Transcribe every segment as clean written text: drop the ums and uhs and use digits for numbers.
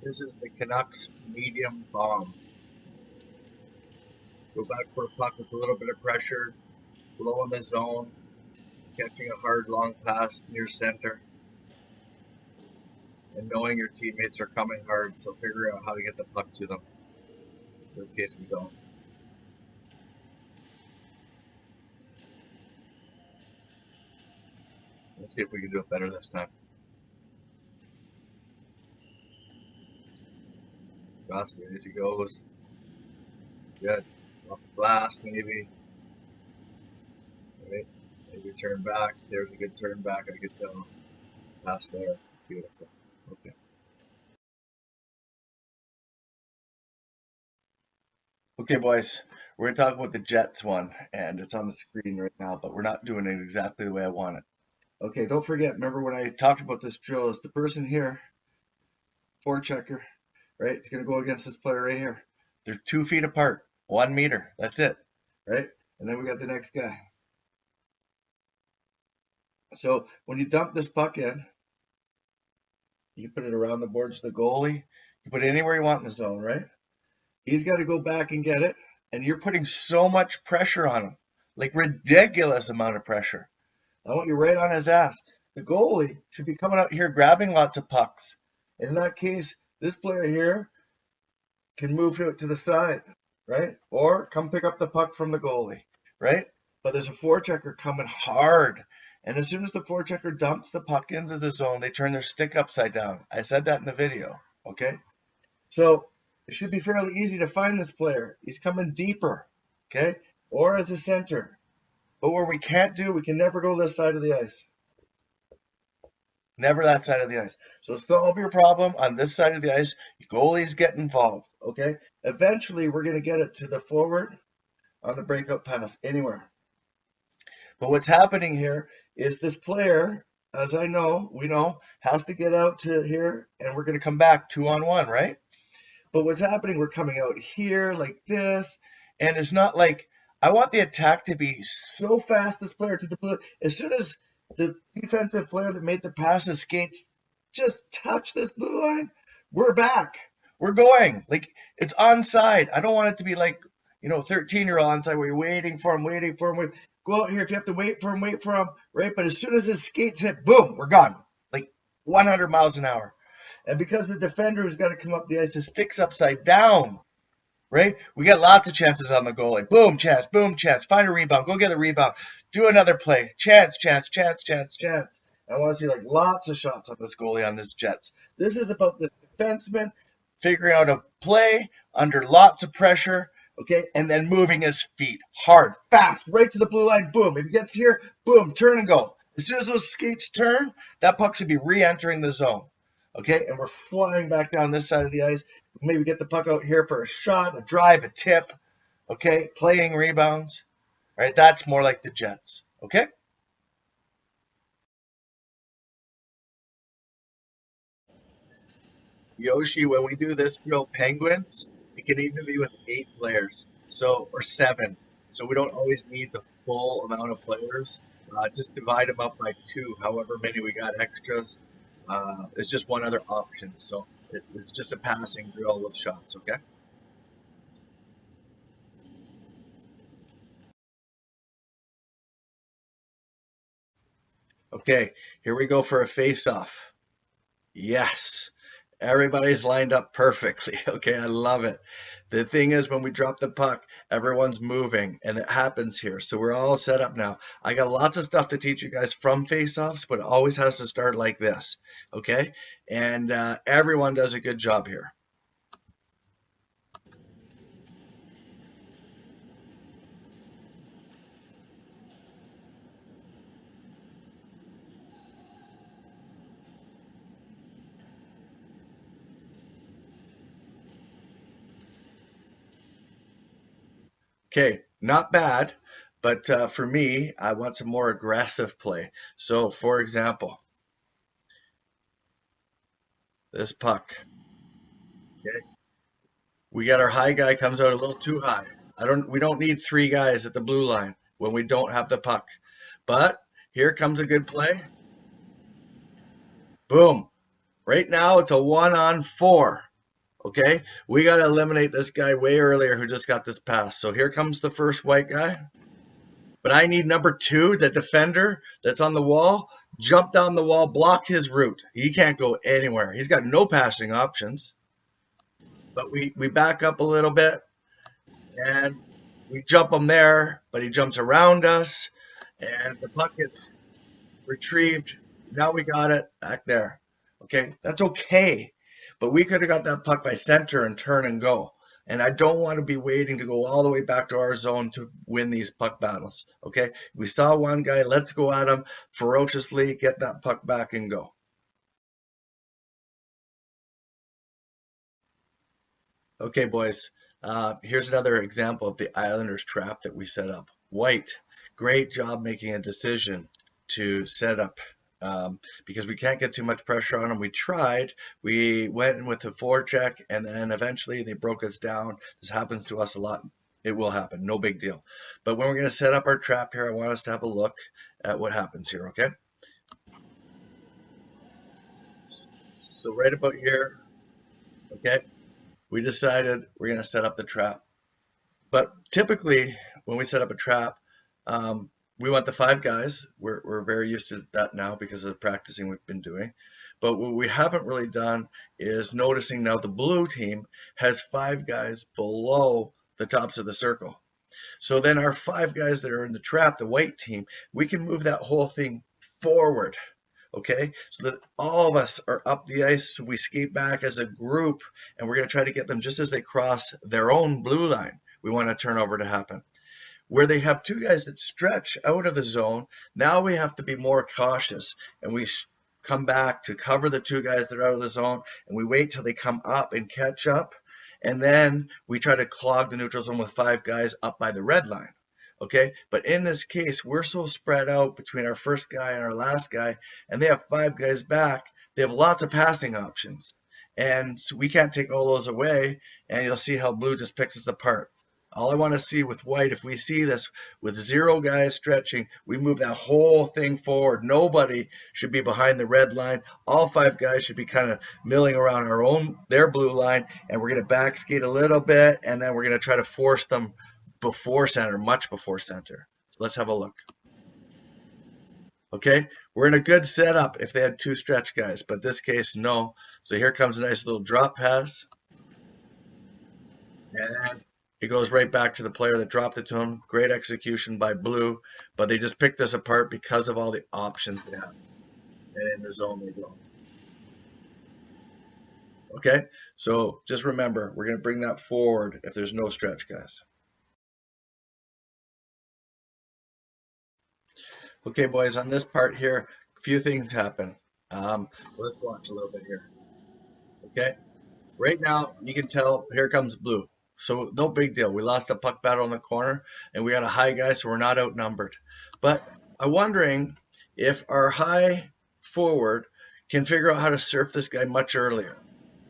This is the Canucks medium bomb. Go back for a puck with a little bit of pressure, low in the zone, catching a hard long pass near center, and knowing your teammates are coming hard, so figure out how to get the puck to them in case we don't. Let's see if we can do it better this time. Across the ice he goes. Good. Off the glass, maybe. Right. Maybe turn back. There's a good turn back. I could tell. Pass there. Beautiful. Okay. Okay, boys. We're going to talk about the Jets one, and it's on the screen right now, but we're not doing it exactly the way I want it. Okay, don't forget, remember when I talked about this drill, is the person here, forechecker, right? It's going to go against this player right here. They're 2 feet apart, 1 meter. That's it, right? And then we got the next guy. So when you dump this puck in, you put it around the boards of the goalie. You put it anywhere you want in the zone, right? He's got to go back and get it, and you're putting so much pressure on him, like ridiculous amount of pressure. I want you right on his ass. The goalie should be coming out here grabbing lots of pucks. And in that case, this player here can move it to the side, right? Or come pick up the puck from the goalie, right? But there's a forechecker coming hard. And as soon as the forechecker dumps the puck into the zone, they turn their stick upside down. I said that in the video, okay? So it should be fairly easy to find this player. He's coming deeper, okay? Or as a center. But where we can't do, we can never go this side of the ice. Never that side of the ice. So solve your problem on this side of the ice. Goalies get involved, okay? Eventually, we're going to get it to the forward on the breakout pass, anywhere. But what's happening here is this player, as we know, has to get out to here, and we're going to come back 2-on-1, right? But what's happening, we're coming out here like this, and it's not like, I want the attack to be so fast, this player to the blue. As soon as the defensive player that made the pass, his skates just touch this blue line, we're back. We're going. Like, it's onside. I don't want it to be like, 13-year-old onside where you're waiting for him. Go out here if you have to wait for him, right? But as soon as his skates hit, boom, we're gone. Like 100 miles an hour. And because the defender has got to come up the ice, his stick's upside down. Right? We get lots of chances on the goalie. Boom, chance. Find a rebound. Go get a rebound. Do another play. Chance. I want to see like lots of shots on this goalie on this Jets. This is about the defenseman figuring out a play under lots of pressure, okay, and then moving his feet hard, fast, right to the blue line. Boom. If he gets here, boom, turn and go. As soon as those skates turn, that puck should be re-entering the zone. Okay, and we're flying back down this side of the ice. Maybe get the puck out here for a shot, a drive, a tip. Okay, playing rebounds. Right, that's more like the Jets. Okay? Yoshi, when we do this drill, Penguins, it can even be with 8 players, or 7. So we don't always need the full amount of players. Just divide them up by 2, however many we got extras. It's just one other option. So it's just a passing drill with shots, okay? Okay, here we go for a face-off. Yes, everybody's lined up perfectly. Okay, I love it. The thing is, when we drop the puck, everyone's moving, and it happens here. So we're all set up now. I got lots of stuff to teach you guys from face-offs, but it always has to start like this, okay? And everyone does a good job here. Okay, not bad, but for me, I want some more aggressive play. So, for example, this puck. Okay, we got our high guy comes out a little too high. We don't need 3 guys at the blue line when we don't have the puck. But here comes a good play. Boom. Right now it's a 1-on-4. Okay, we got to eliminate this guy way earlier who just got this pass. So here comes the first white guy. But I need number 2, the defender that's on the wall, jump down the wall, block his route. He can't go anywhere. He's got no passing options. But we back up a little bit and we jump him there, but he jumps around us and the puck gets retrieved. Now we got it back there. Okay, that's okay. But we could have got that puck by center and turn and go. And I don't want to be waiting to go all the way back to our zone to win these puck battles. Okay, we saw one guy. Let's go at him ferociously, get that puck back and go. Okay, boys. Here's another example of the Islanders trap that we set up. White, great job making a decision to set up because we can't get too much pressure on them. We tried. We went in with a forecheck, and then eventually they broke us down. This happens to us a lot. It will happen. No big deal. But when we're going to set up our trap here, I want us to have a look at what happens here, okay? So right about here, okay, we decided we're going to set up the trap. But typically, when we set up a trap, we want the 5 guys. We're very used to that now because of the practicing we've been doing. But what we haven't really done is noticing now the blue team has 5 guys below the tops of the circle. So then our 5 guys that are in the trap, the white team, we can move that whole thing forward. Okay, so that all of us are up the ice, so we skate back as a group, and we're going to try to get them just as they cross their own blue line. We want a turnover to happen. Where they have 2 guys that stretch out of the zone, now we have to be more cautious, and we come back to cover the 2 guys that are out of the zone, and we wait till they come up and catch up, and then we try to clog the neutral zone with 5 guys up by the red line. Okay, but in this case, we're so spread out between our first guy and our last guy, and they have 5 guys back. They have lots of passing options, and so we can't take all those away, and you'll see how blue just picks us apart. All I want to see with white, if we see this with 0 guys stretching, we move that whole thing forward. Nobody should be behind the red line. All 5 guys should be kind of milling around their blue line, and we're going to back skate a little bit, and then we're going to try to force them before center, much before center. So let's have a look. Okay, we're in a good setup if they had 2 stretch guys, but this case, no. So here comes a nice little drop pass. And it goes right back to the player that dropped it to him. Great execution by blue, but they just picked us apart because of all the options they have. And in the zone they go. Okay, so just remember, we're going to bring that forward if there's no stretch guys. Okay, boys, on this part here, a few things happen. Let's watch a little bit here. Okay, right now you can tell here comes blue. So no big deal. We lost a puck battle in the corner, and we got a high guy, so we're not outnumbered. But I'm wondering if our high forward can figure out how to surf this guy much earlier.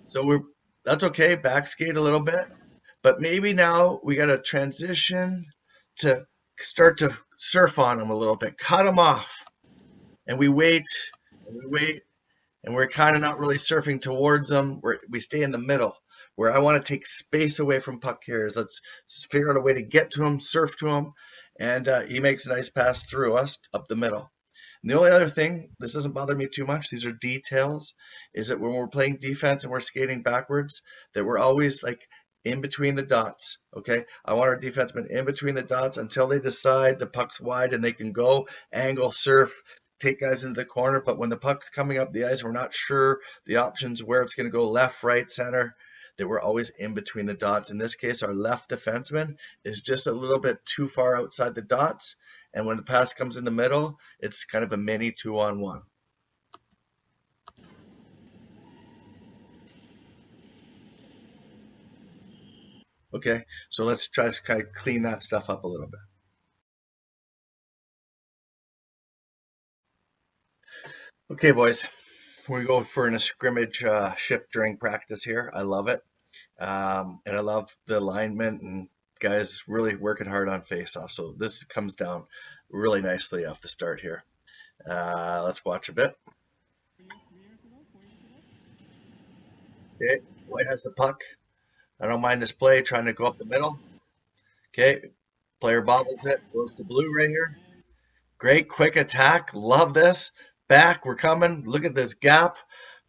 So that's okay. Back skate a little bit, but maybe now we got to transition to start to surf on him a little bit, cut him off, and we wait and we wait, and we're kind of not really surfing towards them. We stay in the middle where I want to take space away from puck carriers. Let's just figure out a way to get to him, surf to him, and he makes a nice pass through us up the middle. And the only other thing, this doesn't bother me too much, these are details, is that when we're playing defense and we're skating backwards, that we're always like in between the dots, okay? I want our defensemen in between the dots until they decide the puck's wide and they can go, angle, surf, take guys into the corner. But when the puck's coming up the ice, we're not sure the options where it's going to go, left, right, center, that we're always in between the dots. In this case, our left defenseman is just a little bit too far outside the dots. And when the pass comes in the middle, it's kind of a mini 2-on-1. Okay, so let's try to kind of clean that stuff up a little bit. Okay, boys, we go for a scrimmage shift during practice here. I love it. And I love the alignment and guys really working hard on face-off. So this comes down really nicely off the start here. Let's watch a bit. Okay, White has the puck. I don't mind this play, trying to go up the middle. Okay, player bobbles it, goes to blue right here. Great quick attack. Love this. Back, we're coming. Look at this gap.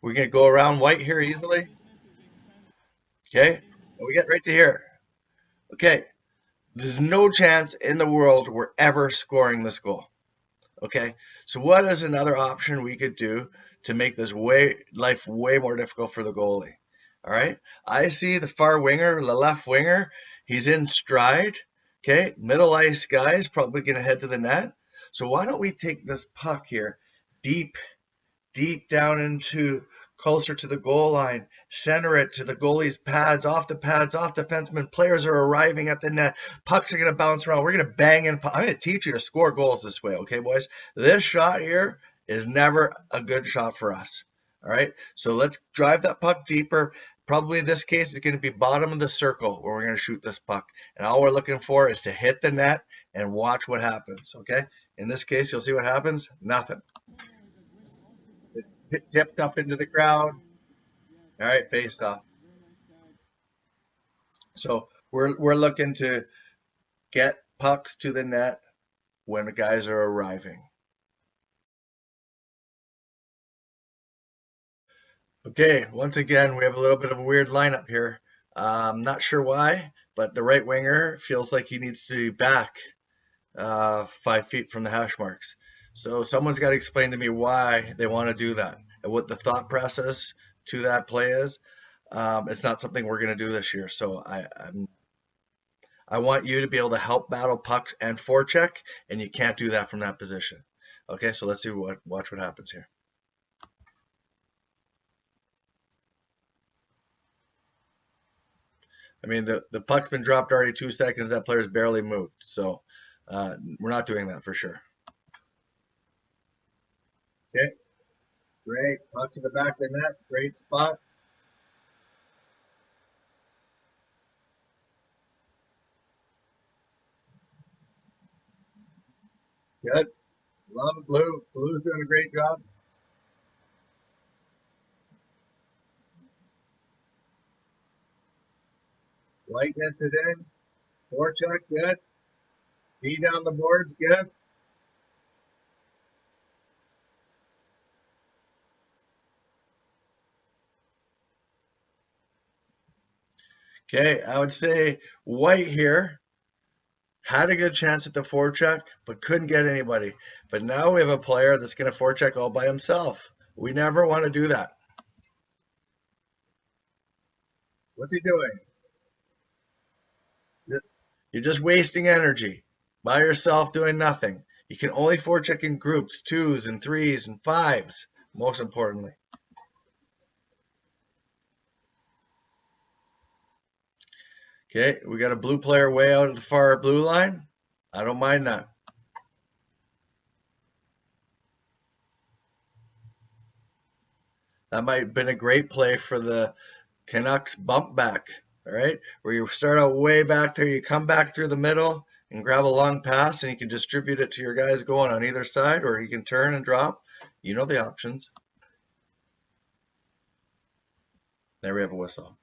We're going to go around white here easily. Okay, and we get right to here. Okay, there's no chance in the world we're ever scoring this goal. Okay, so what is another option we could do to make this life way more difficult for the goalie? All right, I see the far winger, the left winger. He's in stride. Okay, middle ice guy is probably going to head to the net. So why don't we take this puck here deep down into closer to the goal line, center it to the goalie's pads, off defenseman. Players are arriving at the net. Pucks are going to bounce around. We're going to bang in. I'm going to teach you to score goals this way, okay, boys? This shot here is never a good shot for us, all right? So let's drive that puck deeper. Probably in this case, it's going to be bottom of the circle where we're going to shoot this puck. And all we're looking for is to hit the net and watch what happens, okay? In this case, you'll see what happens. Nothing. It's tipped up into the crowd. All right, face off. So we're looking to get pucks to the net when the guys are arriving. Okay, once again, we have a little bit of a weird lineup here. I'm not sure why, but the right winger feels like he needs to be back 5 feet from the hash marks. So someone's got to explain to me why they want to do that and what the thought process to that play is. It's not something we're going to do this year. So I want you to be able to help battle pucks and forecheck, and you can't do that from that position. Okay, so let's watch what happens here. I mean, the puck's been dropped already 2 seconds. That player's barely moved. So we're not doing that for sure. Okay, great. Puck to the back of the net. Great spot. Good. Love it, Blue. Blue's doing a great job. White gets it in. Forecheck, good. D down the boards, good. Okay, I would say White here had a good chance at the forecheck, but couldn't get anybody. But now we have a player that's going to forecheck all by himself. We never want to do that. What's he doing? You're just wasting energy by yourself doing nothing. You can only forecheck in groups, 2s and 3s and 5s, most importantly. Okay, we got a blue player way out of the far blue line. I don't mind that. That might have been a great play for the Canucks bump back, all right? Where you start out way back there, you come back through the middle and grab a long pass, and you can distribute it to your guys going on either side, or you can turn and drop. You know the options. There we have a whistle.